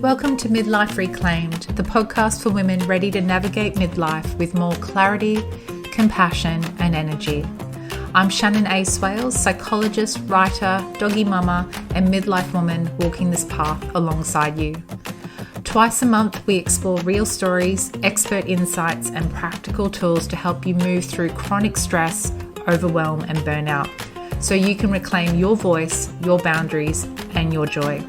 Welcome to Midlife Reclaimed, the podcast for women ready to navigate midlife with more clarity, compassion, and energy. I'm Shannon A. Swales, psychologist, writer, doggy mama, and midlife woman walking this path alongside you. Twice a month, we explore real stories, expert insights, and practical tools to help you move through chronic stress, overwhelm, and burnout so you can reclaim your voice, your boundaries, and your joy.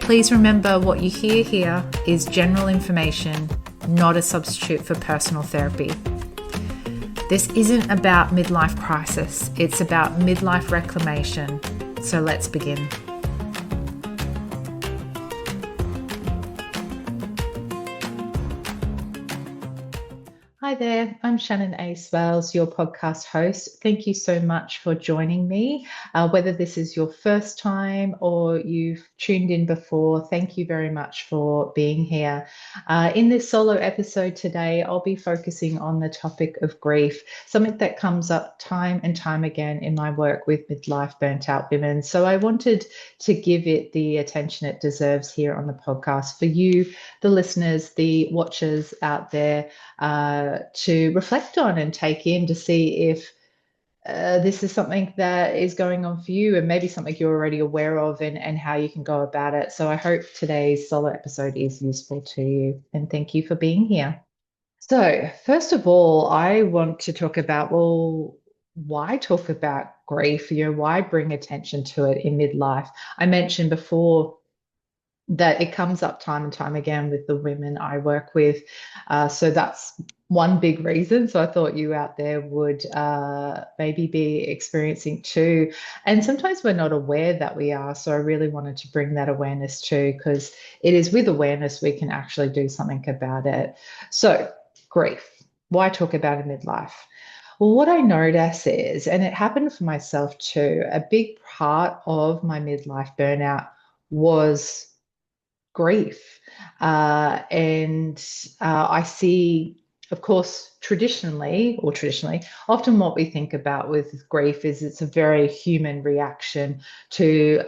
Please remember what you hear here is general information, not a substitute for personal therapy. This isn't about midlife crisis, it's about midlife reclamation. So let's begin. Hi there, I'm Shannon A. Swales, your podcast host. Thank you so much for joining me. Whether this is your first time or you've tuned in before, thank you very much for being here. In this solo episode today, I'll be focusing on the topic of grief, something that comes up time and time again in my work with midlife burnt out women. So I wanted to give it the attention it deserves here on the podcast for you, the listeners, the watchers out there, to reflect on and take in to see if this is something that is going on for you and maybe something you're already aware of and how you can go about it. So I hope today's solo episode is useful to you, and thank you for being here. So first of all, I want to talk about, well, why talk about grief? Why bring attention to it in midlife? I mentioned before that it comes up time and time again with the women I work with. So that's one big reason. So I thought you out there would maybe be experiencing too. And sometimes we're not aware that we are. So I really wanted to bring that awareness too, because it is with awareness we can actually do something about it. So grief, why talk about it midlife? Well, what I notice is, and it happened for myself too, a big part of my midlife burnout was grief. And I see, of course, traditionally, often what we think about with grief is it's a very human reaction to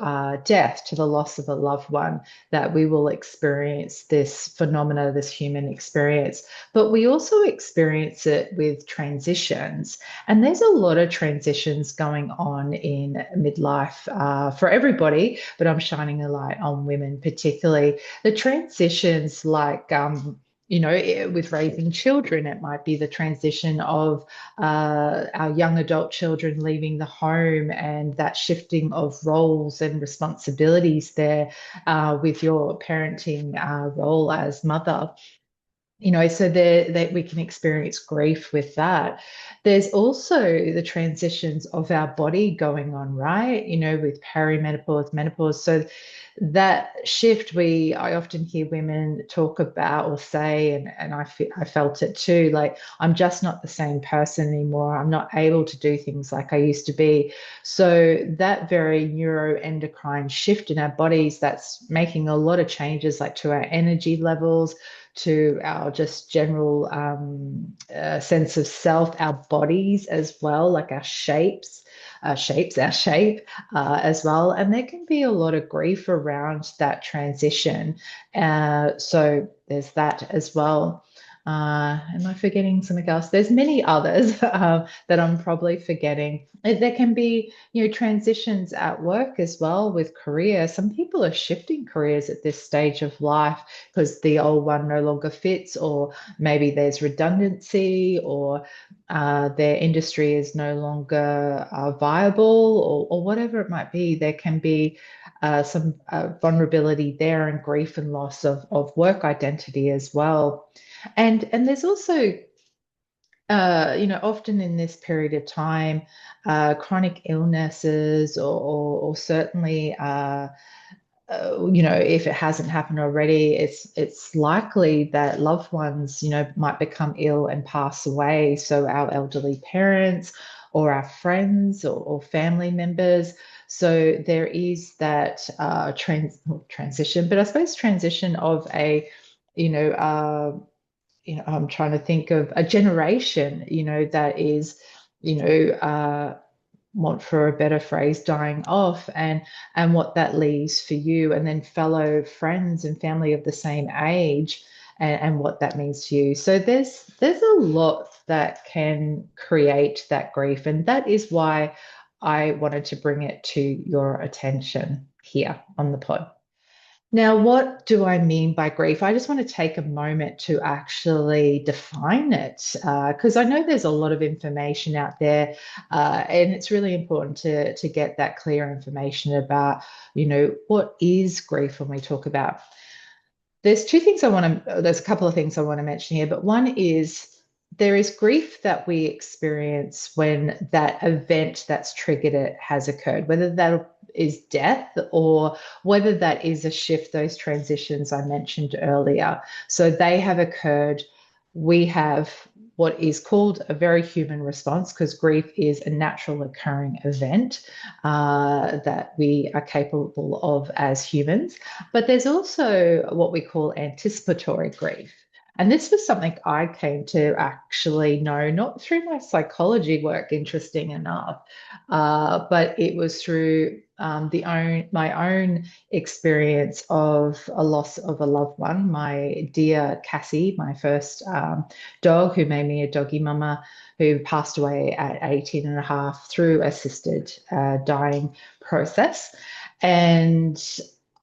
death, to the loss of a loved one, that we will experience this phenomena, this human experience. But we also experience it with transitions. And there's a lot of transitions going on in midlife for everybody, but I'm shining a light on women particularly. The transitions like with raising children, it might be the transition of our young adult children leaving the home and that shifting of roles and responsibilities there with your parenting role as mother. So that we can experience grief with that. There's also the transitions of our body going on, right? With perimenopause, menopause. So that shift, I often hear women talk about or say, and I felt it too, like, I'm just not the same person anymore. I'm not able to do things like I used to be. So that very neuroendocrine shift in our bodies, that's making a lot of changes, like to our energy levels, to our just general sense of self, our bodies as well, like our shapes, our shape as well. And there can be a lot of grief around that transition. So there's that as well. Am I forgetting something else? There's many others that I'm probably forgetting. There can be, transitions at work as well with career. Some people are shifting careers at this stage of life because the old one no longer fits, or maybe there's redundancy, or their industry is no longer viable, or whatever it might be. There can be some vulnerability there, and grief and loss of work identity as well. And there's also, often in this period of time, chronic illnesses, or certainly, if it hasn't happened already, it's likely that loved ones, might become ill and pass away. So our elderly parents, or our friends, or family members. So there is that transition, but I suppose transition of I'm trying to think of a generation, that is, want for a better phrase, dying off, and what that leaves for you, and then fellow friends and family of the same age, and what that means to you. So there's a lot that can create that grief, and that is why I wanted to bring it to your attention here on the pod. Now, what do I mean by grief? I just want to take a moment to actually define it, because I know there's a lot of information out there, and it's really important to get that clear information about, what is grief when we talk about. There's a couple of things I want to mention here, but one is there is grief that we experience when that event that's triggered it has occurred, whether that is death or whether that is a shift, those transitions I mentioned earlier. So they have occurred. We have what is called a very human response, because grief is a natural occurring event that we are capable of as humans. But there's also what we call anticipatory grief. And this was something I came to actually know, not through my psychology work, interesting enough, but it was through my own experience of a loss of a loved one. My dear Cassie, my first dog, who made me a doggy mama, who passed away at 18 and a half through assisted dying process. And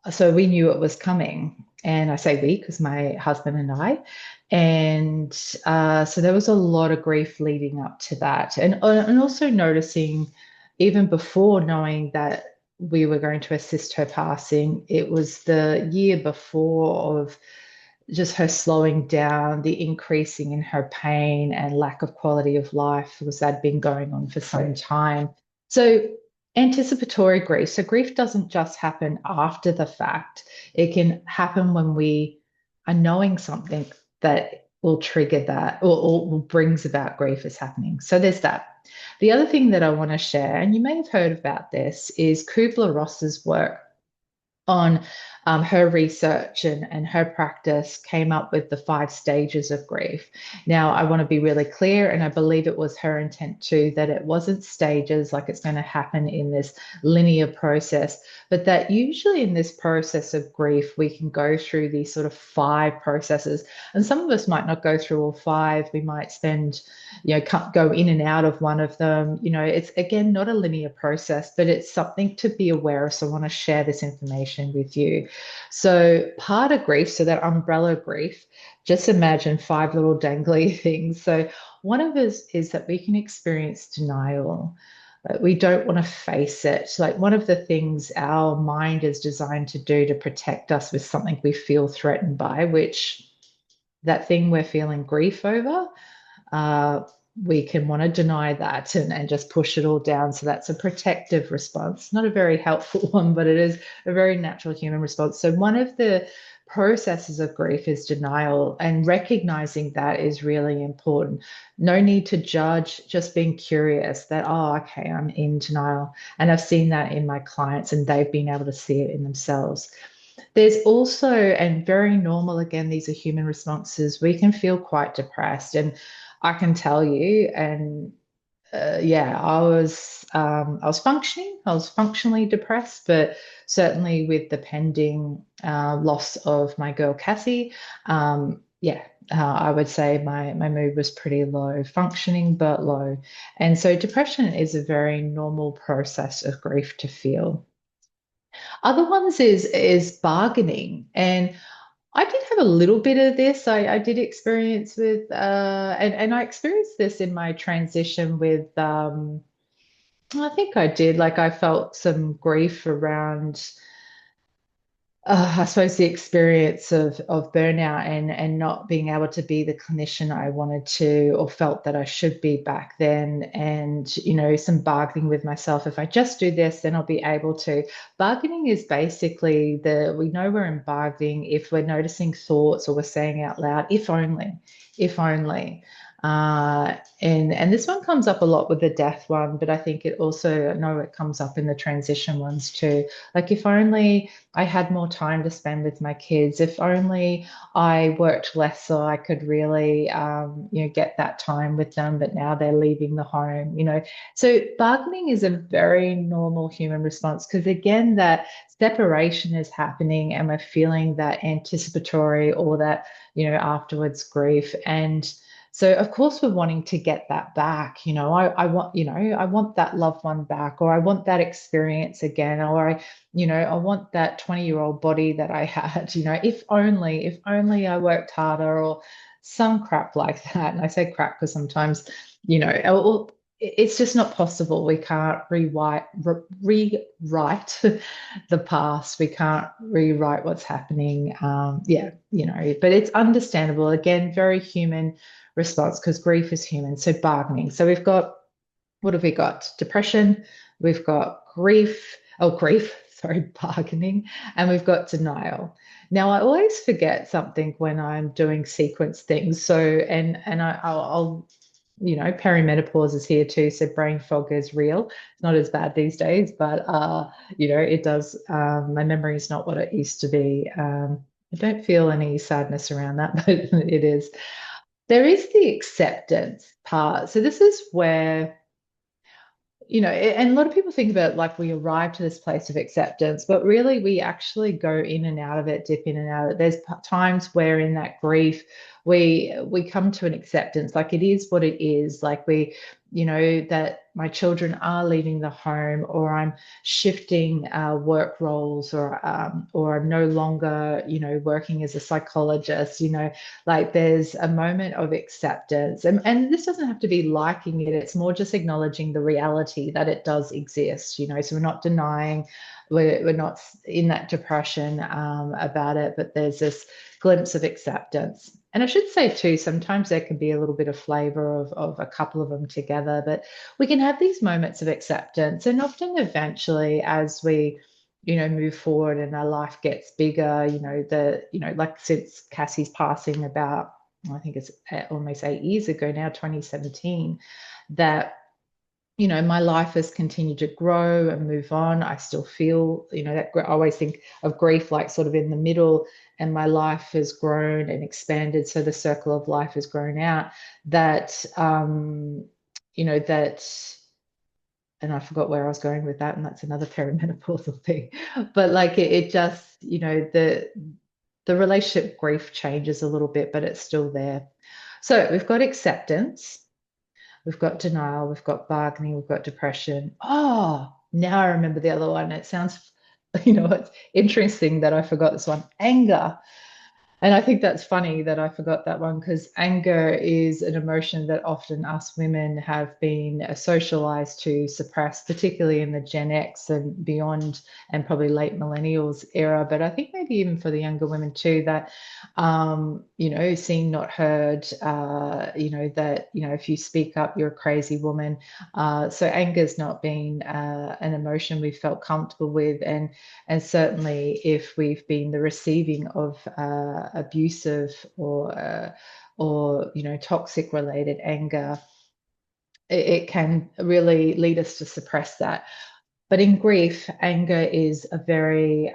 so we knew it was coming. And I say we because my husband and I. And so there was a lot of grief leading up to that. And also noticing, even before knowing that we were going to assist her passing, it was the year before of just her slowing down, the increasing in her pain and lack of quality of life, because that had been going on for some time. So anticipatory grief. So grief doesn't just happen after the fact. It can happen when we are knowing something that will trigger that, or brings about grief is happening. So there's that. The other thing that I want to share, and you may have heard about this, is Kubler-Ross's work on her research and her practice came up with the 5 stages of grief. Now, I want to be really clear, and I believe it was her intent too, that it wasn't stages like it's going to happen in this linear process, but that usually in this process of grief, we can go through these sort of 5 processes. And some of us might not go through all 5. We might spend, go in and out of one of them. It's again not a linear process, but it's something to be aware of. So I want to share this information with you. So part of grief, so that umbrella grief, just imagine 5 little dangly things. So one of us is that we can experience denial. We don't want to face it. Like, one of the things our mind is designed to do to protect us with something we feel threatened by, which that thing we're feeling grief over, we can want to deny that and just push it all down. So that's a protective response, not a very helpful one, but it is a very natural human response. So one of the processes of grief is denial, and recognizing that is really important. No need to judge, just being curious that, oh, okay, I'm in denial. And I've seen that in my clients, and they've been able to see it in themselves. There's also, and very normal, again, these are human responses, we can feel quite depressed. And I can tell you, and yeah, I was functioning. I was functionally depressed, but certainly with the pending loss of my girl Cassie, yeah, I would say my mood was pretty low, functioning but low. And so depression is a very normal process of grief to feel. Other ones is bargaining. And I did have a little bit of this. I did experience with, and I experienced this in my transition with, I think I did. Like, I felt some grief around, I suppose, the experience of burnout and not being able to be the clinician I wanted to, or felt that I should be back then. And, some bargaining with myself. If I just do this, then I'll be able to. Bargaining is basically we know we're in bargaining if we're noticing thoughts or we're saying out loud, if only, if only. And this one comes up a lot with the death one, but I think it also, I know it comes up in the transition ones too. Like if only I had more time to spend with my kids, if only I worked less so I could really, get that time with them, but now they're leaving the home. So bargaining is a very normal human response because again, that separation is happening and we're feeling that anticipatory or that, afterwards grief. And so of course we're wanting to get that back. I want, I want that loved one back, or I want that experience again, or I want that 20-year-old body that I had, if only I worked harder or some crap like that. And I say crap because sometimes, it's just not possible. We can't rewrite the past. We can't rewrite what's happening. Yeah, but it's understandable. Again, very human response because grief is human. So bargaining. So we've got, what have we got? Depression, we've got grief, sorry, bargaining, and we've got denial. Now, I always forget something when I'm doing sequence things. So, and I'll perimenopause is here too. So brain fog is real. It's not as bad these days, but it does. My memory is not what it used to be. I don't feel any sadness around that, but it is. There is the acceptance part. So this is where, and a lot of people think about like we arrive to this place of acceptance, but really we actually go in and out of it, dip in and out of it. There's times where in that grief we come to an acceptance, like it is what it is, like that my children are leaving the home, or I'm shifting work roles, or I'm no longer, working as a psychologist, like there's a moment of acceptance. And this doesn't have to be liking it, it's more just acknowledging the reality that it does exist, so we're not denying, we're not in that depression about it, but there's this glimpse of acceptance. And I should say too, sometimes there can be a little bit of flavor of a couple of them together, but we can have these moments of acceptance. And often eventually as we move forward and our life gets bigger, like since Cassie's passing about, I think it's almost 8 years ago now, 2017, that my life has continued to grow and move on. I still feel, that I always think of grief like sort of in the middle, and my life has grown and expanded. So the circle of life has grown out. That, that, and I forgot where I was going with that, and that's another perimenopausal thing. But like it just, the relationship grief changes a little bit, but it's still there. So we've got acceptance. We've got denial, we've got bargaining, we've got depression. Oh, now I remember the other one. It sounds, it's interesting that I forgot this one. Anger. And I think that's funny that I forgot that one because anger is an emotion that often us women have been socialized to suppress, particularly in the Gen X and beyond, and probably late millennials era. But I think maybe even for the younger women too, that, seen, not heard, that, if you speak up, you're a crazy woman. So anger's not been an emotion we've felt comfortable with. And certainly, if we've been the receiving of abusive or toxic related anger, it can really lead us to suppress that. But in grief, anger is a very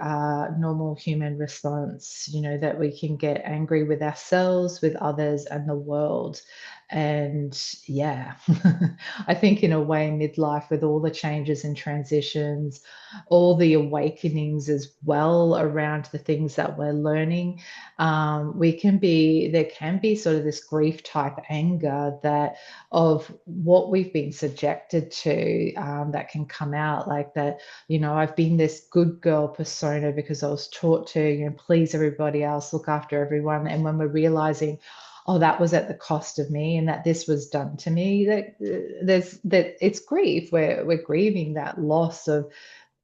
normal human response, that we can get angry with ourselves, with others, and the world. And yeah, I think in a way, midlife, with all the changes and transitions, all the awakenings as well around the things that we're learning, there can be sort of this grief type anger that of what we've been subjected to, that can come out like that. I've been this good girl persona because I was taught to, please everybody else, look after everyone. And when we're realizing, oh, that was at the cost of me and that this was done to me, that it's grief. We're grieving that loss of,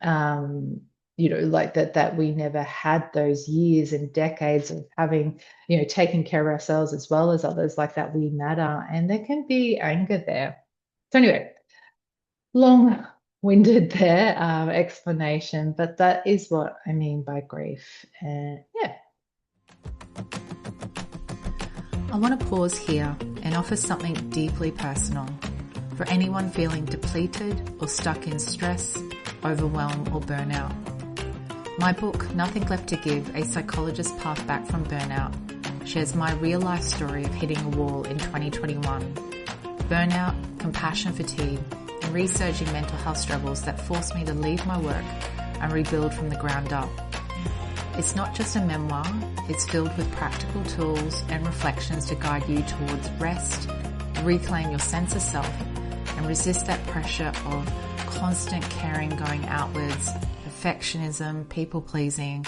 like that we never had those years and decades of having, taking care of ourselves as well as others, like that we matter. And there can be anger there. So anyway, long-winded there, explanation, but that is what I mean by grief. And yeah. I want to pause here and offer something deeply personal for anyone feeling depleted or stuck in stress, overwhelm, or burnout. My book, Nothing Left to Give, A Psychologist's Path Back from Burnout, shares my real-life story of hitting a wall in 2021. Burnout, compassion fatigue, and resurging mental health struggles that forced me to leave my work and rebuild from the ground up. It's not just a memoir, it's filled with practical tools and reflections to guide you towards rest, reclaim your sense of self, and resist that pressure of constant caring going outwards, perfectionism, people-pleasing,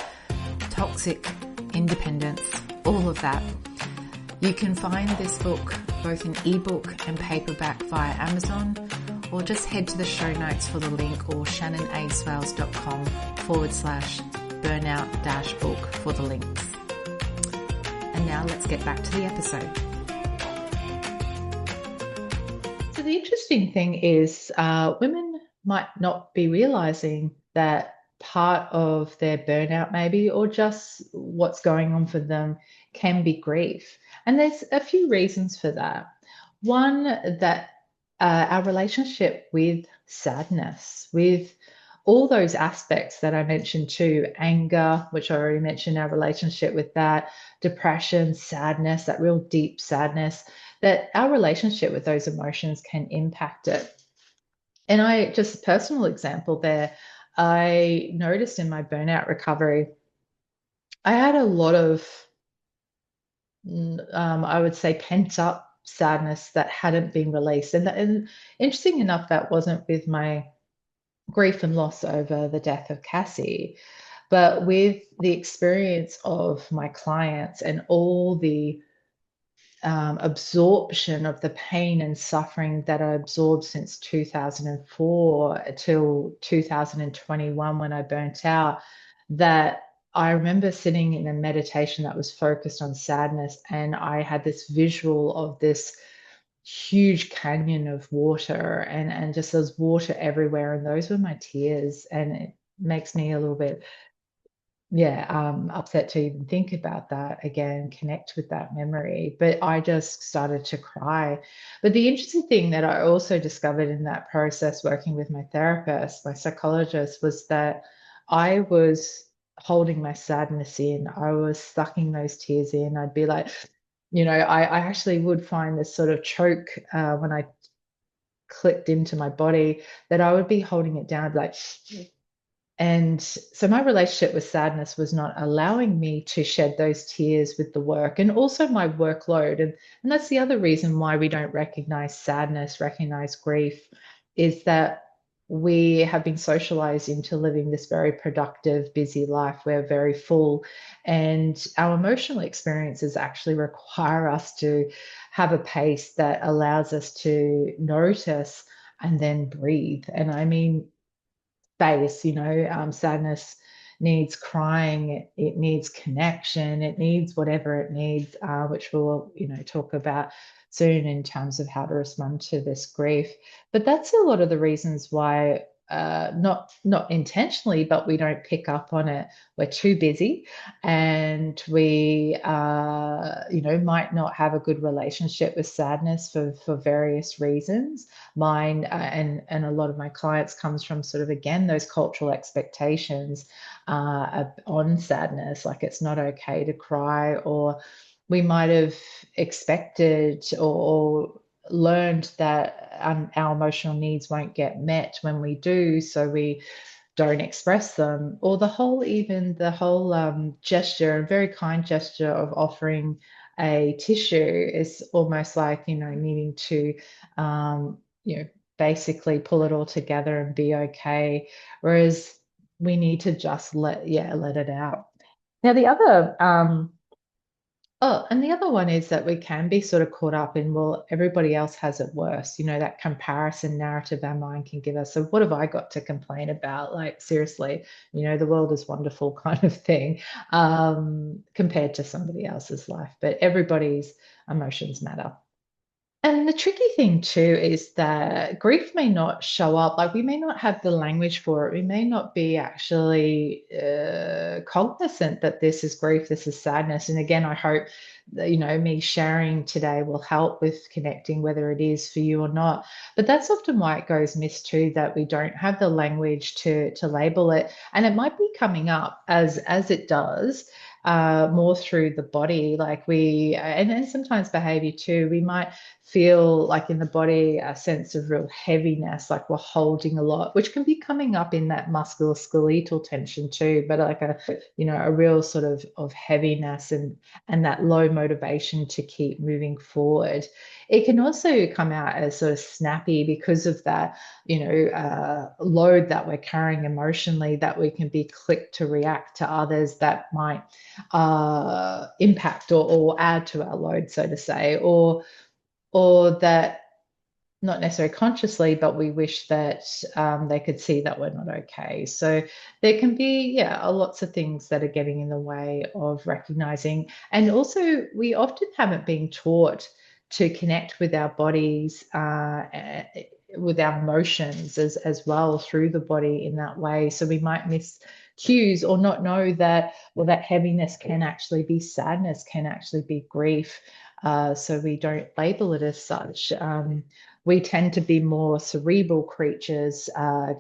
toxic independence, all of that. You can find this book both in ebook and paperback via Amazon, or just head to the show notes for the link, or shannonaswales.com/burnout-book for the links. And now let's get back to the episode. So the interesting thing is women might not be realizing that part of their burnout maybe, or just what's going on for them, can be grief. And there's a few reasons for that. One, that our relationship with sadness, with all those aspects that I mentioned too, anger, which I already mentioned, our relationship with that, depression, sadness, that real deep sadness, that our relationship with those emotions can impact it. And I, just a personal example there, I noticed in my burnout recovery, I had a lot of, I would say, pent up sadness that hadn't been released. And interesting enough, that wasn't with my grief and loss over the death of Cassie, but with the experience of my clients and all the absorption of the pain and suffering that I absorbed since 2004 till 2021 when I burnt out, that I remember sitting in a meditation that was focused on sadness, and I had this visual of this huge canyon of water, and just there's water everywhere, and those were my tears. And it makes me a little bit upset to even think about that again, connect with that memory. But I just started to cry. But the interesting thing that I also discovered in that process, working with my therapist, my psychologist, was that I was holding my sadness in. I was sucking those tears in. I'd be like, I actually would find this sort of choke when I clicked into my body, that I would be holding it down, I'd be like, and so my relationship with sadness was not allowing me to shed those tears with the work, and also my workload. And that's the other reason why we don't recognize sadness, recognize grief, is that we have been socialized into living this very productive, busy life. We're very full, and our emotional experiences actually require us to have a pace that allows us to notice and then breathe. And I mean, space, sadness needs crying, it needs connection, it needs whatever it needs, which we'll, talk about soon in terms of how to respond to this grief. But that's a lot of the reasons why, not intentionally, but we don't pick up on it. We're too busy, and we, might not have a good relationship with sadness for various reasons. Mine, and a lot of my clients, comes from sort of, again, those cultural expectations on sadness, like it's not okay to cry, or we might have expected or learned that our emotional needs won't get met when we do, so we don't express them. Or the whole gesture, a very kind gesture of offering a tissue, is almost like, needing to, um, basically pull it all together and be okay. Whereas we need to just let it out. Now, and the other one is that we can be sort of caught up in, well, everybody else has it worse, that comparison narrative our mind can give us. So what have I got to complain about? Like, seriously, the world is wonderful kind of thing, compared to somebody else's life. But everybody's emotions matter. And the tricky thing too is that grief may not show up, like we may not have the language for it. We may not be actually cognizant that this is grief, this is sadness. And again, I hope that, me sharing today will help with connecting whether it is for you or not. But that's often why it goes missed too, that we don't have the language to label it. And it might be coming up as it does. More through the body, like and sometimes behavior too. We might feel like in the body a sense of real heaviness, like we're holding a lot, which can be coming up in that musculoskeletal tension too, but like a real sort of heaviness and that low motivation to keep moving forward. It can also come out as sort of snappy because of that, load that we're carrying emotionally, that we can be quick to react to others that might impact or add to our load, so to say, or that not necessarily consciously, but we wish that they could see that we're not okay. So there can be, lots of things that are getting in the way of recognizing. And also, we often haven't been taught to connect with our bodies, with our emotions as well through the body in that way. So we might miss cues or not know that, well, that heaviness can actually be sadness, can actually be grief. So we don't label it as such. We tend to be more cerebral creatures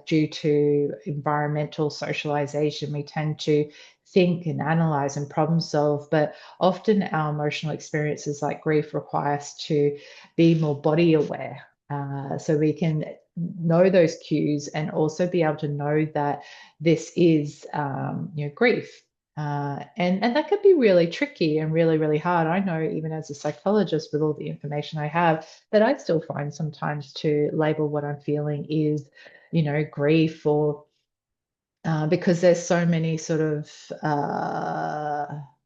due to environmental socialization. We tend to think and analyze and problem solve, but often our emotional experiences like grief require us to be more body aware. So we can know those cues and also be able to know that this is grief. And that could be really tricky and really, really hard. I know even as a psychologist, with all the information I have, that I still find sometimes to label what I'm feeling is, grief or because there's so many sort of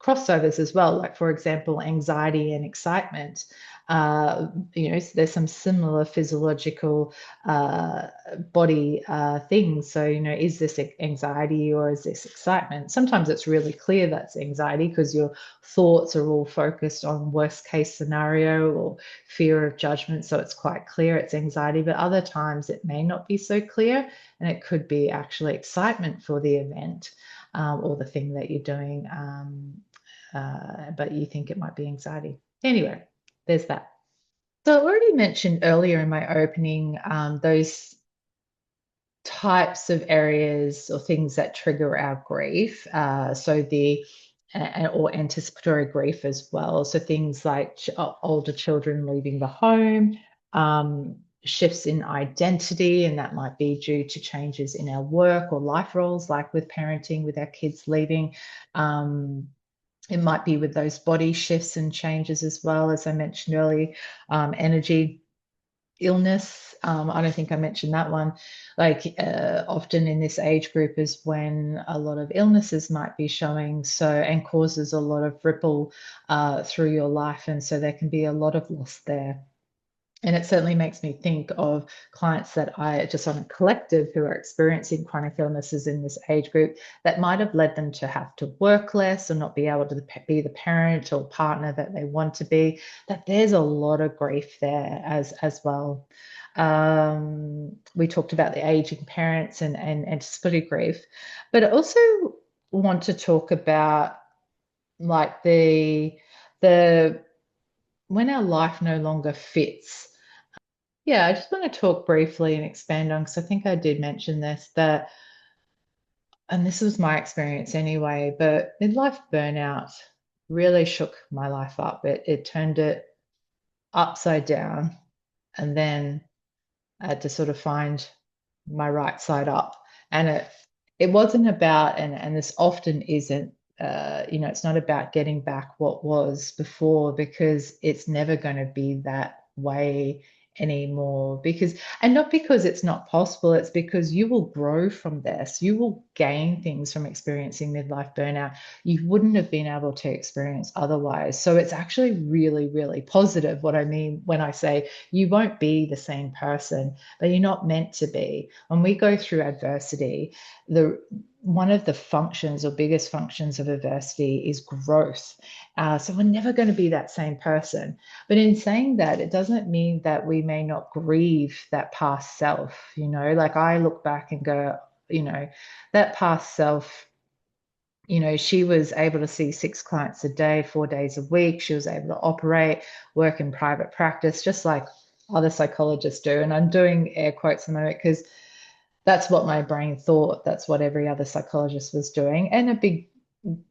crossovers as well. Like, for example, anxiety and excitement. There's some similar physiological body things. So, is this anxiety or is this excitement? Sometimes it's really clear that's anxiety because your thoughts are all focused on worst case scenario or fear of judgment. So it's quite clear it's anxiety, but other times it may not be so clear. And it could be actually excitement for the event or the thing that you're doing, but you think it might be anxiety. Anyway, there's that. So I already mentioned earlier in my opening those types of areas or things that trigger our grief. Or anticipatory grief as well. So things like older children leaving the home, shifts in identity, and that might be due to changes in our work or life roles, like with parenting, with our kids leaving. It might be with those body shifts and changes as well, as I mentioned earlier, energy, illness. I don't think I mentioned that one. Like often in this age group is when a lot of illnesses might be showing, and causes a lot of ripple through your life, and so there can be a lot of loss there. And it certainly makes me think of clients that I just on a collective who are experiencing chronic illnesses in this age group that might have led them to have to work less or not be able to be the parent or partner that they want to be, that there's a lot of grief there as well. We talked about the aging parents and anticipatory grief, but I also want to talk about like the when our life no longer fits. Yeah, I just want to talk briefly and expand on, because I think I did mention this, and this was my experience anyway, but midlife burnout really shook my life up. It turned it upside down, and then I had to sort of find my right side up. And it wasn't about, and this often isn't, it's not about getting back what was before, because it's never going to be that way anymore, and not because it's not possible, it's because you will grow from this. You will gain things from experiencing midlife burnout you wouldn't have been able to experience otherwise. So it's actually really, really positive, what I mean when I say you won't be the same person, but you're not meant to be. When we go through adversity, the one of the functions or biggest functions of adversity is growth. So we're never going to be that same person. But in saying that, it doesn't mean that we may not grieve that past self. Like I look back and go, that past self, she was able to see 6 clients a day, 4 days a week. She was able to operate, work in private practice, just like other psychologists do. And I'm doing air quotes a moment because that's what my brain thought. That's what every other psychologist was doing. And a big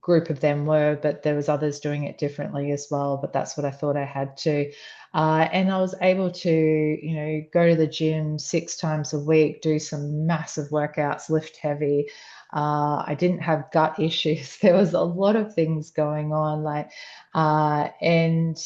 group of them were, but there was others doing it differently as well. But that's what I thought I had to. And I was able to, go to the gym 6 times a week, do some massive workouts, lift heavy. I didn't have gut issues. There was a lot of things going on, and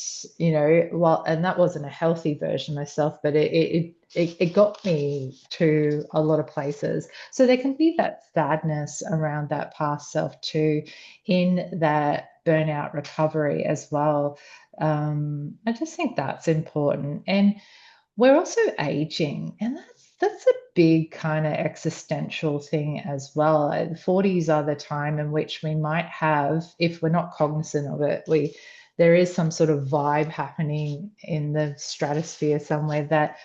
well, and that wasn't a healthy version of myself, but it got me to a lot of places. So there can be that sadness around that past self too, in that burnout recovery as well. I just think that's important. And we're also aging, and that's a big kind of existential thing as well. The 40s are the time in which we might have, if we're not cognizant of it, there is some sort of vibe happening in the stratosphere somewhere that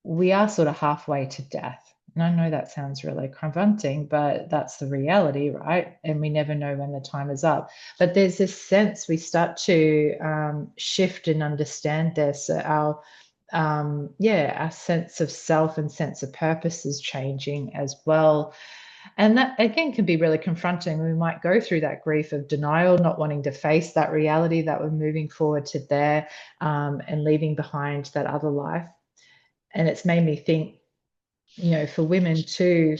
we are sort of halfway to death. And I know that sounds really confronting, but that's the reality, right? And we never know when the time is up. But there's this sense we start to shift and understand this. Our sense of self and sense of purpose is changing as well. And that again can be really confronting. We might go through that grief of denial, not wanting to face that reality that we're moving forward to there, and leaving behind that other life. And it's made me think, for women too,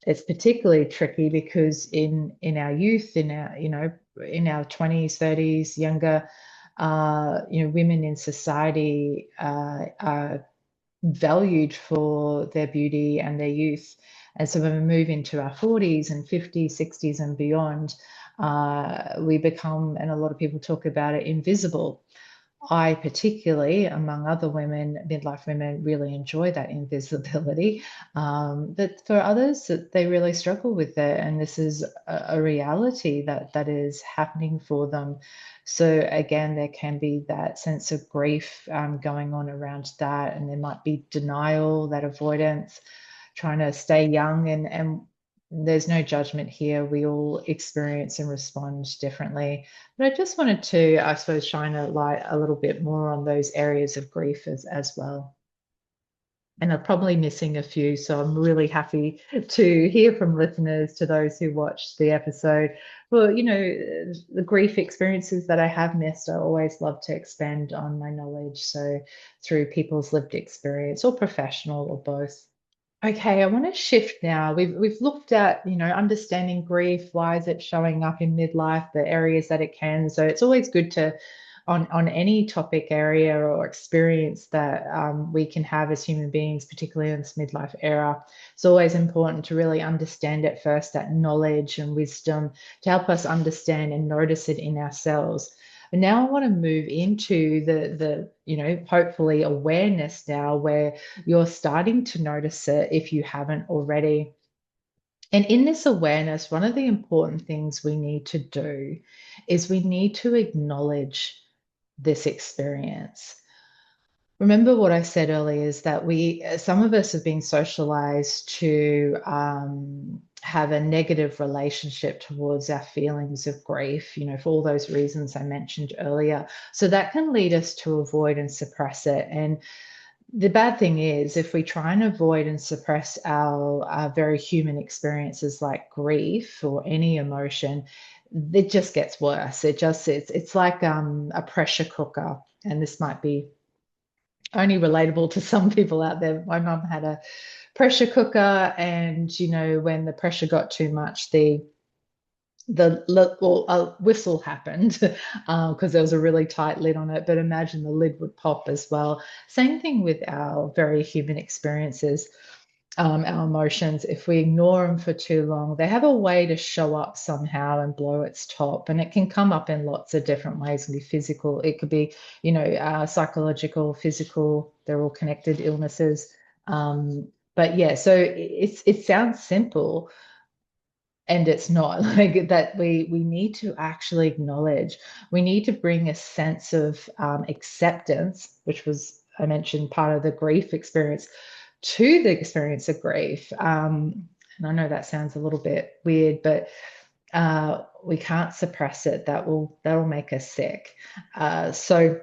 it's particularly tricky because in our youth, in our 20s, 30s, younger, women in society are valued for their beauty and their youth. And so when we move into our 40s and 50s, 60s and beyond, we become, and a lot of people talk about it, invisible. I particularly, among other women, midlife women, really enjoy that invisibility. But for others, they really struggle with it, and this is a reality that is happening for them. So again, there can be that sense of grief going on around that, and there might be denial, that avoidance, trying to stay young, and there's no judgment here. We all experience and respond differently. But I just wanted to, I suppose, shine a light a little bit more on those areas of grief as well. And I'm probably missing a few, so I'm really happy to hear from listeners, to those who watched the episode. Well, the grief experiences that I have missed, I always love to expand on my knowledge. So through people's lived experience, or professional, or both. Okay, I want to shift now. We've looked at, understanding grief, why is it showing up in midlife, the areas that it can. So it's always good to, on any topic area or experience that we can have as human beings, particularly in this midlife era, it's always important to really understand it first, that knowledge and wisdom, to help us understand and notice it in ourselves. But now I want to move into the hopefully awareness now, where you're starting to notice it if you haven't already. And in this awareness, one of the important things we need to do is we need to acknowledge this experience. Remember what I said earlier is that some of us have been socialized to have a negative relationship towards our feelings of grief, for all those reasons I mentioned earlier. So that can lead us to avoid and suppress it. And the bad thing is, if we try and avoid and suppress our very human experiences like grief or any emotion, it just gets worse. It's like a pressure cooker. And this might be only relatable to some people out there. My mum had a pressure cooker, and when the pressure got too much, a whistle happened because there was a really tight lid on it. But imagine the lid would pop as well. Same thing with our very human experiences. Our emotions, if we ignore them for too long, they have a way to show up somehow and blow its top. And it can come up in lots of different ways. It can be physical, it could be, psychological, physical, they're all connected illnesses. But yeah, so it sounds simple, and it's not like that. We need to actually acknowledge, we need to bring a sense of acceptance, which was, I mentioned, part of the grief experience, to the experience of grief. And I know that sounds a little bit weird, but we can't suppress it. That'll make us sick. So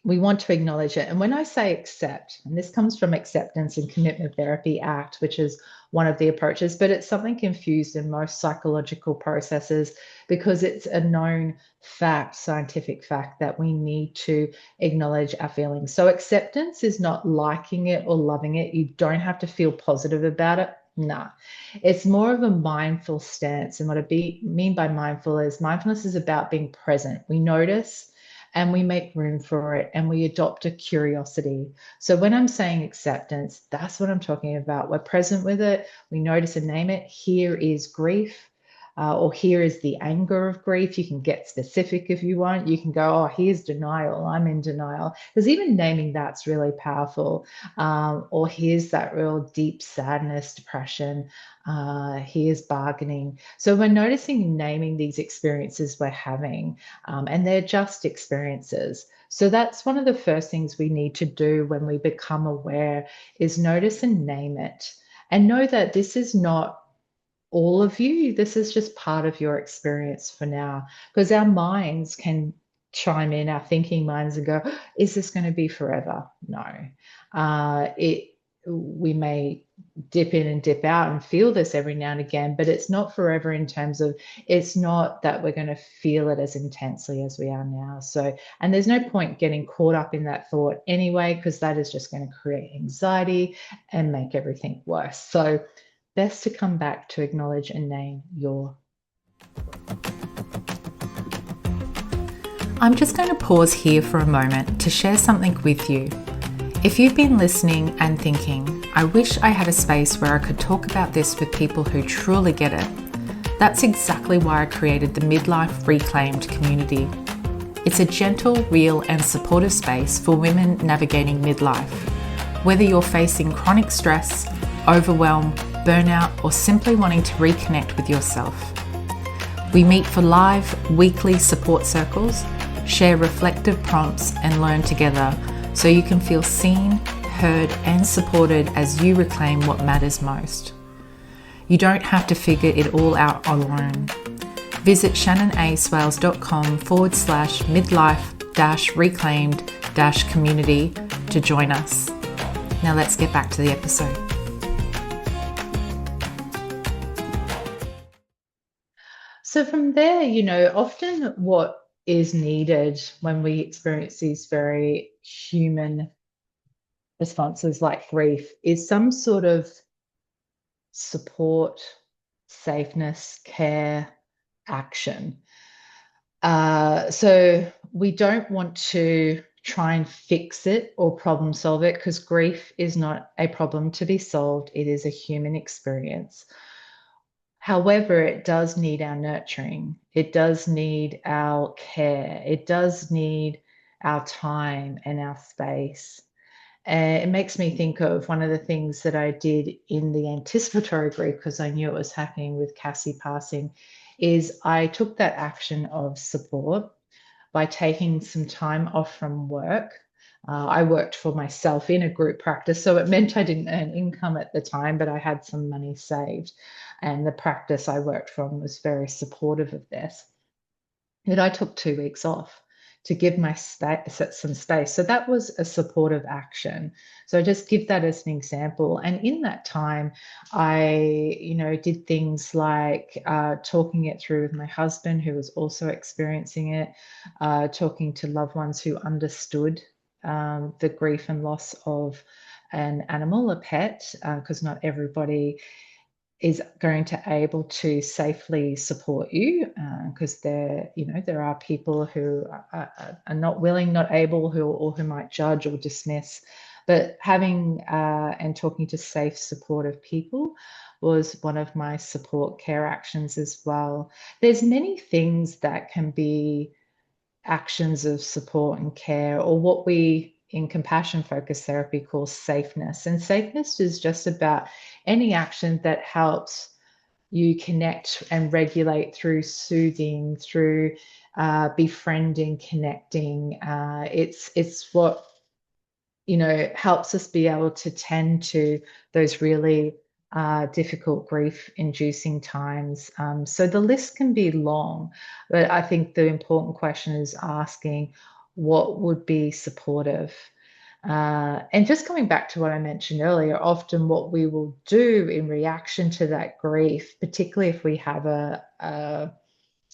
we want to acknowledge it. And when I say accept, and this comes from Acceptance and Commitment Therapy Act, which is one of the approaches, but it's something confused in most psychological processes because it's a known fact, scientific fact, that we need to acknowledge our feelings. So acceptance is not liking it or loving it. You don't have to feel positive about it. Nah, it's more of a mindful stance. And what I mean by mindfulness is about being present. We notice and we make room for it and we adopt a curiosity. So when I'm saying acceptance, that's what I'm talking about. We're present with it. We notice and name it. Here is grief. Or here is the anger of grief. You can get specific if you want. You can go, oh, here's denial. I'm in denial. Because even naming that's really powerful. Or here's that real deep sadness, depression. Here's bargaining. So we're noticing and naming these experiences we're having, and they're just experiences. So that's one of the first things we need to do when we become aware, is notice and name it. And know that this is not all of you. This is just part of your experience for now, because our minds can chime in, our thinking minds, and go, is this going to be forever? No. It We may dip in and dip out and feel this every now and again, but it's not forever, in terms of, it's not that we're going to feel it as intensely as we are now. So, and there's no point getting caught up in that thought anyway, because that is just going to create anxiety and make everything worse. So best to come back to acknowledge and name your. I'm just going to pause here for a moment to share something with you. If you've been listening and thinking, I wish I had a space where I could talk about this with people who truly get it, that's exactly why I created the Midlife Reclaimed community. It's a gentle, real and supportive space for women navigating midlife. Whether you're facing chronic stress, overwhelm, burnout, or simply wanting to reconnect with yourself. We meet for live, weekly support circles, share reflective prompts, and learn together so you can feel seen, heard, and supported as you reclaim what matters most. You don't have to figure it all out alone. Visit shannonaswales.com/midlife-reclaimed-community to join us. Now let's get back to the episode. So from there, often what is needed when we experience these very human responses like grief is some sort of support, safeness, care, action. So we don't want to try and fix it or problem solve it, because grief is not a problem to be solved. It is a human experience. However, it does need our nurturing. It does need our care. It does need our time and our space. It makes me think of one of the things that I did in the anticipatory grief, because I knew it was happening with Cassie passing, is I took that action of support by taking some time off from work. I worked for myself in a group practice, so it meant I didn't earn income at the time, but I had some money saved. And the practice I worked from was very supportive of this. But I took 2 weeks off to give my some space. So that was a supportive action. So I just give that as an example. And in that time, I, did things like talking it through with my husband, who was also experiencing it, talking to loved ones who understood the grief and loss of an animal, a pet, because not everybody is going to able to safely support you, because there are people who are not willing, not able, who might judge or dismiss. But having and talking to safe, supportive people was one of my support care actions as well. There's many things that can be actions of support and care, or what we in compassion focused therapy call safeness. And safeness is just about any action that helps you connect and regulate through soothing, through befriending, connecting. It's what helps us be able to tend to those really difficult grief-inducing times. So the list can be long, but I think the important question is asking what would be supportive. And just coming back to what I mentioned earlier, often what we will do in reaction to that grief, particularly if we have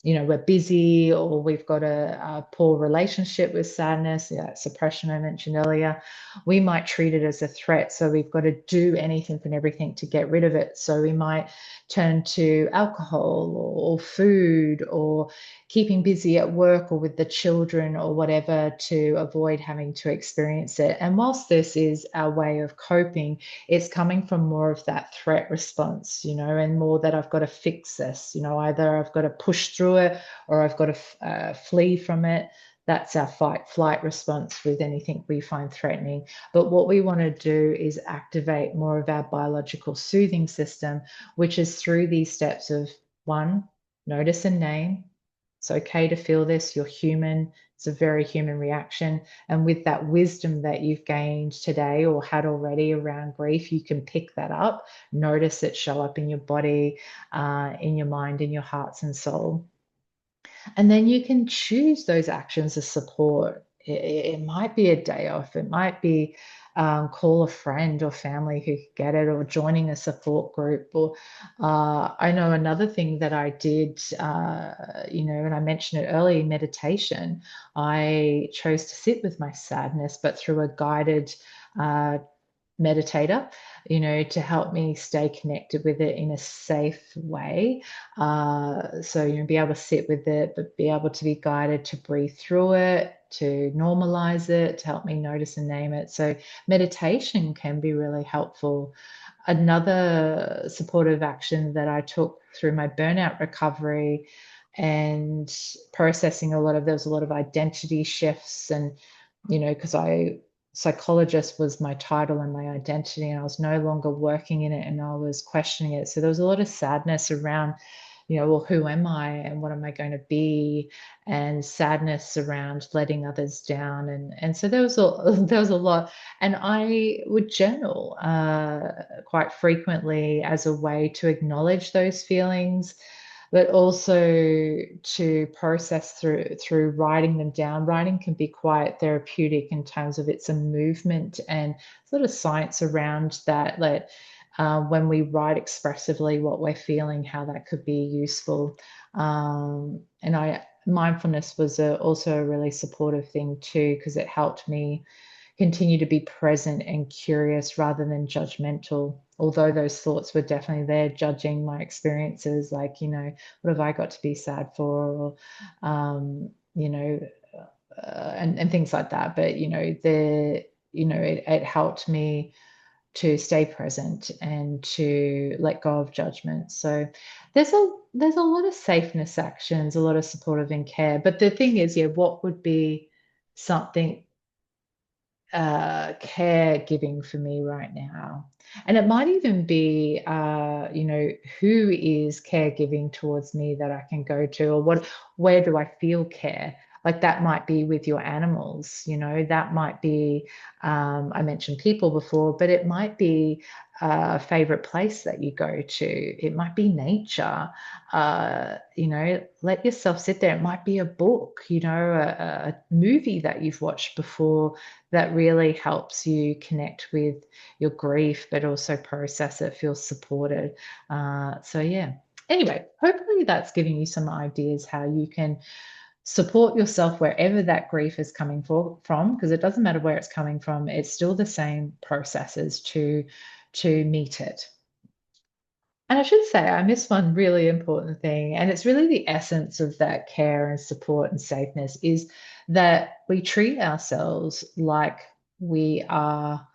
we're busy or we've got a poor relationship with sadness, suppression I mentioned earlier, we might treat it as a threat. So we've got to do anything and everything to get rid of it. So we might turn to alcohol or food or keeping busy at work or with the children or whatever to avoid having to experience it. And whilst this is our way of coping, it's coming from more of that threat response, and more that I've got to fix this, either I've got to push through it or I've got to flee from it. That's our fight flight response with anything we find threatening. But what we want to do is activate more of our biological soothing system, which is through these steps of one, notice and name. It's okay to feel this. You're human. It's a very human reaction. And with that wisdom that you've gained today or had already around grief, you can pick that up, notice it show up in your body, in your mind, in your hearts and soul. And then you can choose those actions as support. It might be a day off. It might be call a friend or family who get it, or joining a support group. Or I know another thing that I did, and I mentioned it earlier, meditation. I chose to sit with my sadness, but through a guided uh, meditator, to help me stay connected with it in a safe way. So, be able to sit with it, but be able to be guided to breathe through it, to normalize it, to help me notice and name it. So, meditation can be really helpful. Another supportive action that I took through my burnout recovery and processing there was a lot of identity shifts, and because psychologist was my title and my identity, and I was no longer working in it and I was questioning it. So there was a lot of sadness around, well, who am I and what am I going to be? And sadness around letting others down. And so there was a lot. And I would journal quite frequently as a way to acknowledge those feelings, but also to process through writing them down. Writing can be quite therapeutic in terms of it's a movement and sort of science around that. When we write expressively what we're feeling, how that could be useful. And mindfulness was also a really supportive thing too, because it helped me continue to be present and curious rather than judgmental. Although those thoughts were definitely there, judging my experiences, like, what have I got to be sad for? Or, and things like that. But, it helped me to stay present and to let go of judgment. So there's a lot of safeness actions, a lot of supportive and care. But the thing is, what would be something caregiving for me right now? And it might even be, who is caregiving towards me that I can go to, or where do I feel care? Like that might be with your animals, that might be, I mentioned people before, but it might be a favorite place that you go to. It might be nature. Let yourself sit there. It might be a book, a movie that you've watched before that really helps you connect with your grief, but also process it, feel supported. So yeah. Anyway, hopefully that's giving you some ideas how you can support yourself wherever that grief is coming from, because it doesn't matter where it's coming from. It's still the same processes to meet it. And I should say, I missed one really important thing, and it's really the essence of that care and support and safeness is that we treat ourselves we are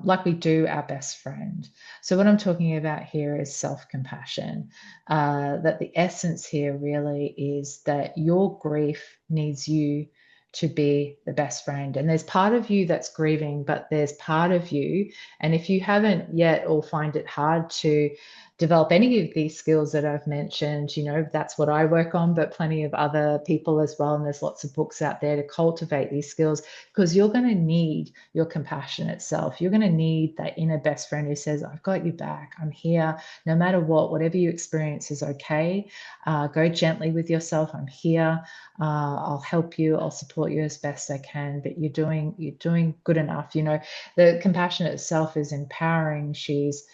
like we do our best friend. So, what I'm talking about here is self compassion. That the essence here really is that your grief needs you to be the best friend. And there's part of you that's grieving, but there's part of you, and if you haven't yet or find it hard to develop any of these skills that I've mentioned, that's what I work on, but plenty of other people as well. And there's lots of books out there to cultivate these skills, because you're going to need your compassionate self. You're going to need that inner best friend who says, I've got you back. I'm here. No matter what, whatever you experience is okay. Go gently with yourself. I'm here. I'll help you. I'll support you as best I can, but you're doing good enough. The compassionate self is empowering. She's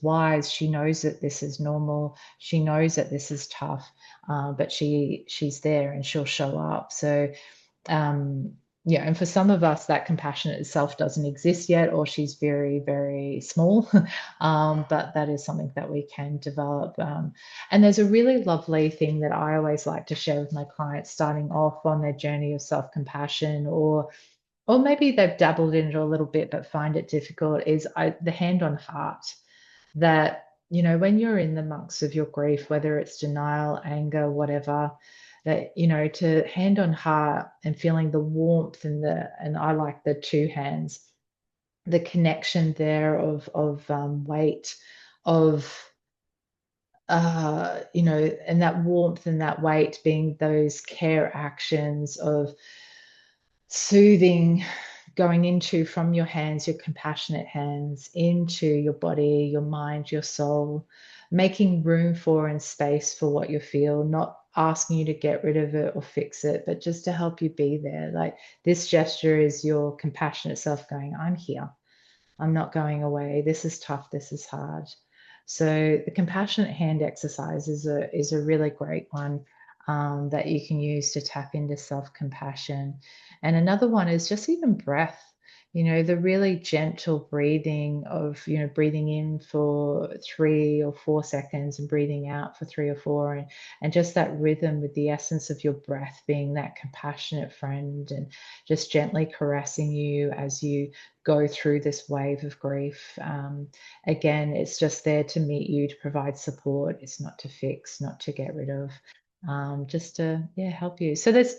wise. She knows that this is normal. She knows that this is tough, but she's there and she'll show up. So yeah, and for some of us, that compassionate self doesn't exist yet, or she's very, very small. But that is something that we can develop. And there's a really lovely thing that I always like to share with my clients starting off on their journey of self-compassion, or maybe they've dabbled in it a little bit but find it difficult, is the hand on heart. That, when you're in the monks of your grief, whether it's denial, anger, whatever, that, to hand on heart and feeling the warmth and I like the two hands, the connection there of weight, of and that warmth and that weight being those care actions of soothing, going into from your hands, your compassionate hands, into your body, your mind, your soul, making room for and space for what you feel, not asking you to get rid of it or fix it, but just to help you be there. Like, this gesture is your compassionate self going, I'm here. I'm not going away. This is tough. This is hard. So the compassionate hand exercise is a really great one, that you can use to tap into self-compassion. And another one is just even breath. The really gentle breathing of, breathing in for 3 or 4 seconds and breathing out for 3 or 4, and just that rhythm with the essence of your breath being that compassionate friend, and just gently caressing you as you go through this wave of grief. Again, it's just there to meet you, to provide support. It's not to fix, not to get rid of, just to, yeah, help you. So there's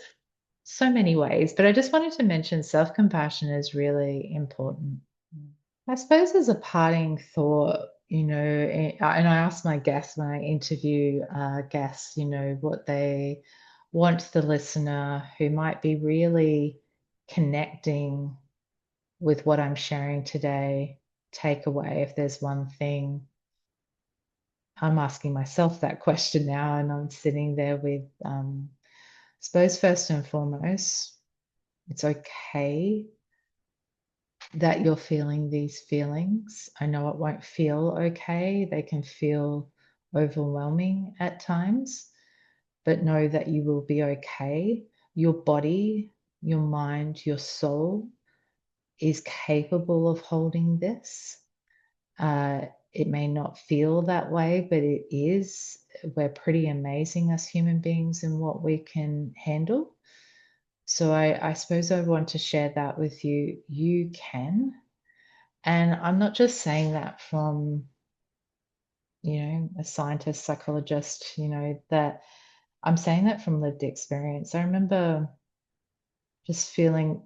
so many ways, but I just wanted to mention self-compassion is really important. I suppose as a parting thought, and I ask my guests when I interview guests, what they want the listener who might be really connecting with what I'm sharing today take away. If there's one thing, I'm asking myself that question now, and I'm sitting there with, I suppose, first and foremost, it's okay that you're feeling these feelings. I know it won't feel okay. They can feel overwhelming at times, but know that you will be okay. Your body, your mind, your soul is capable of holding this. It may not feel that way, but it is. We're pretty amazing as human beings in what we can handle. So I suppose I want to share that with you. You can. And I'm not just saying that from, a scientist, psychologist, that I'm saying that from lived experience. I remember just feeling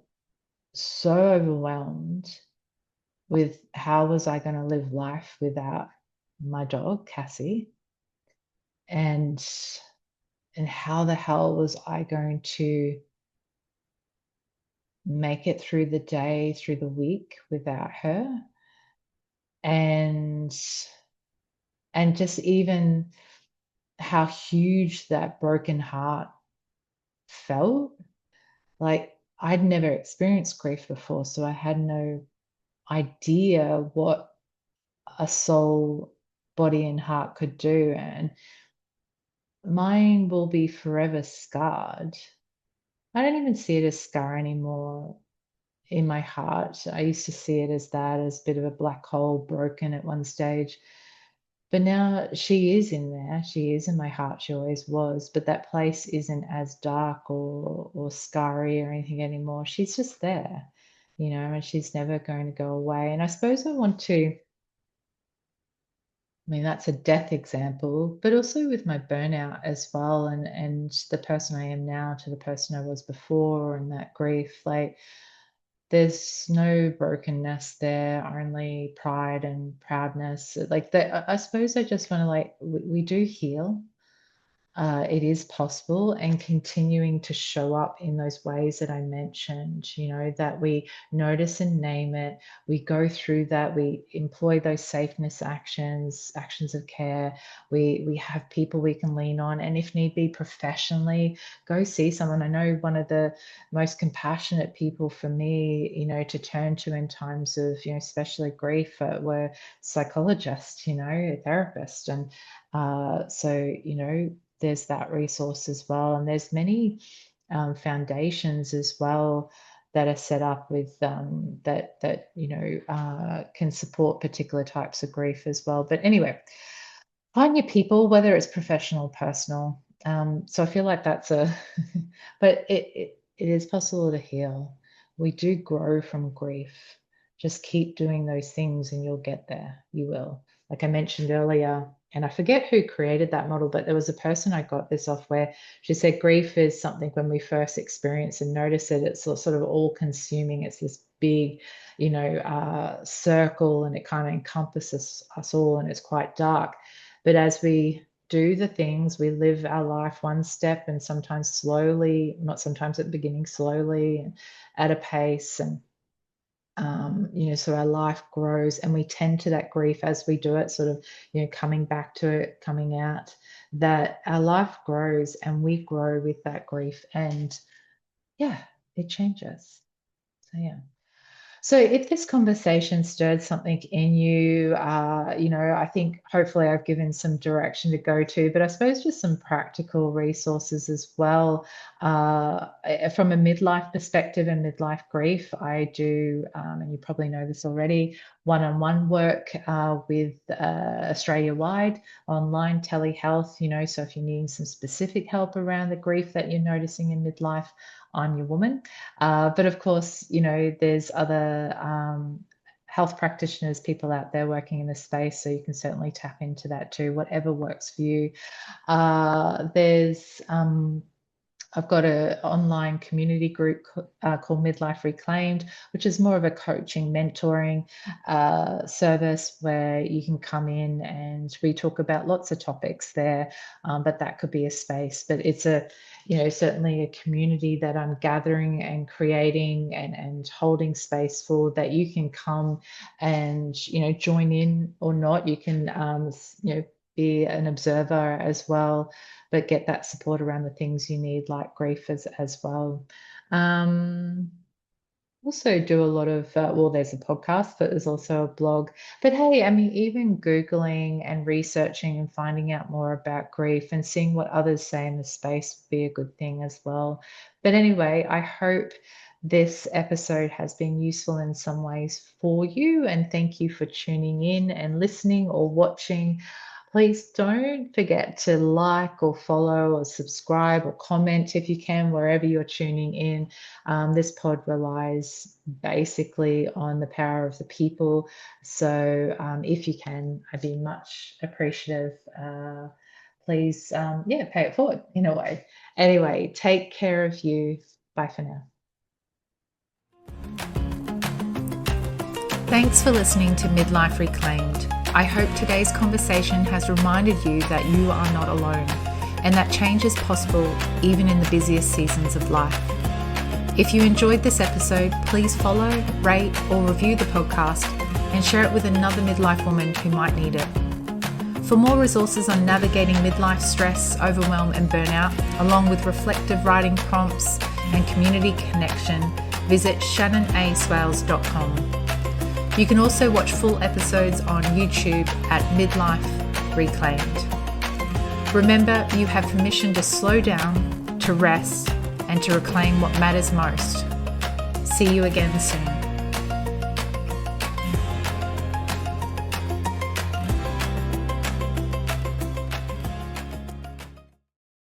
so overwhelmed with how was I going to live life without my dog, Cassie, and how the hell was I going to make it through the day, through the week without her, and just even how huge that broken heart felt. Like, I'd never experienced grief before, so I had no idea what a soul, body, and heart could do. And mine will be forever scarred. I don't even see it as scar anymore in my heart. I used to see it as that, as a bit of a black hole broken at one stage. But now she is in there. She is in my heart. She always was. But that place isn't as dark or scary or anything anymore. She's just there, and she's never going to go away. And I suppose I want to, I mean, that's a death example, but also with my burnout as well, and the person I am now to the person I was before, and that grief. Like, there's no brokenness there, only pride and proudness. Like that, I suppose I just want to like we do heal. It is possible, and continuing to show up in those ways that I mentioned, that we notice and name it, we go through that, we employ those safeness actions, actions of care, we have people we can lean on, and if need be, professionally, go see someone. I know one of the most compassionate people for me, to turn to in times of, especially grief, were psychologists, a therapist. And so, there's that resource as well. And there's many foundations as well that are set up with that can support particular types of grief as well. But anyway, find your people, whether it's professional, personal. So I feel like that's but it is possible to heal. We do grow from grief. Just keep doing those things and you'll get there. You will. Like I mentioned earlier, and I forget who created that model, but there was a person I got this off where she said grief is something when we first experience and notice it, it's sort of all consuming. It's this big, circle, and it kind of encompasses us all, and it's quite dark. But as we do the things, we live our life one step, and sometimes slowly, not sometimes at the beginning, slowly and at a pace. And so our life grows, and we tend to that grief as we do it, sort of, coming back to it, coming out, that our life grows and we grow with that grief. And yeah, it changes. So yeah. So if this conversation stirred something in you, I think hopefully I've given some direction to go to, but I suppose just some practical resources as well. From a midlife perspective and midlife grief, I do, and you probably know this already, one-on-one work with Australia-wide online telehealth, so if you're needing some specific help around the grief that you're noticing in midlife, I'm your woman. But of course, there's other health practitioners, people out there working in the space, so you can certainly tap into that too, whatever works for you. I've got an online community group called Midlife Reclaimed, which is more of a coaching, mentoring service where you can come in and we talk about lots of topics there, but that could be a space. But it's certainly a community that I'm gathering and creating and holding space for, that you can come and, join in or not. You can, be an observer as well, but get that support around the things you need, like grief as well. Also do a lot of, there's a podcast, but there's also a blog. But hey, I mean, even Googling and researching and finding out more about grief and seeing what others say in the space would be a good thing as well. But anyway, I hope this episode has been useful in some ways for you, and thank you for tuning in and listening or watching. Please don't forget to like or follow or subscribe or comment if you can, wherever you're tuning in. This pod relies basically on the power of the people. So if you can, I'd be much appreciative. Please, pay it forward in a way. Anyway, take care of you. Bye for now. Thanks for listening to Midlife Reclaimed. I hope today's conversation has reminded you that you are not alone and that change is possible even in the busiest seasons of life. If you enjoyed this episode, please follow, rate, or review the podcast and share it with another midlife woman who might need it. For more resources on navigating midlife stress, overwhelm, and burnout, along with reflective writing prompts and community connection, visit shannonaswales.com. You can also watch full episodes on YouTube at Midlife Reclaimed. Remember, you have permission to slow down, to rest, and to reclaim what matters most. See you again soon.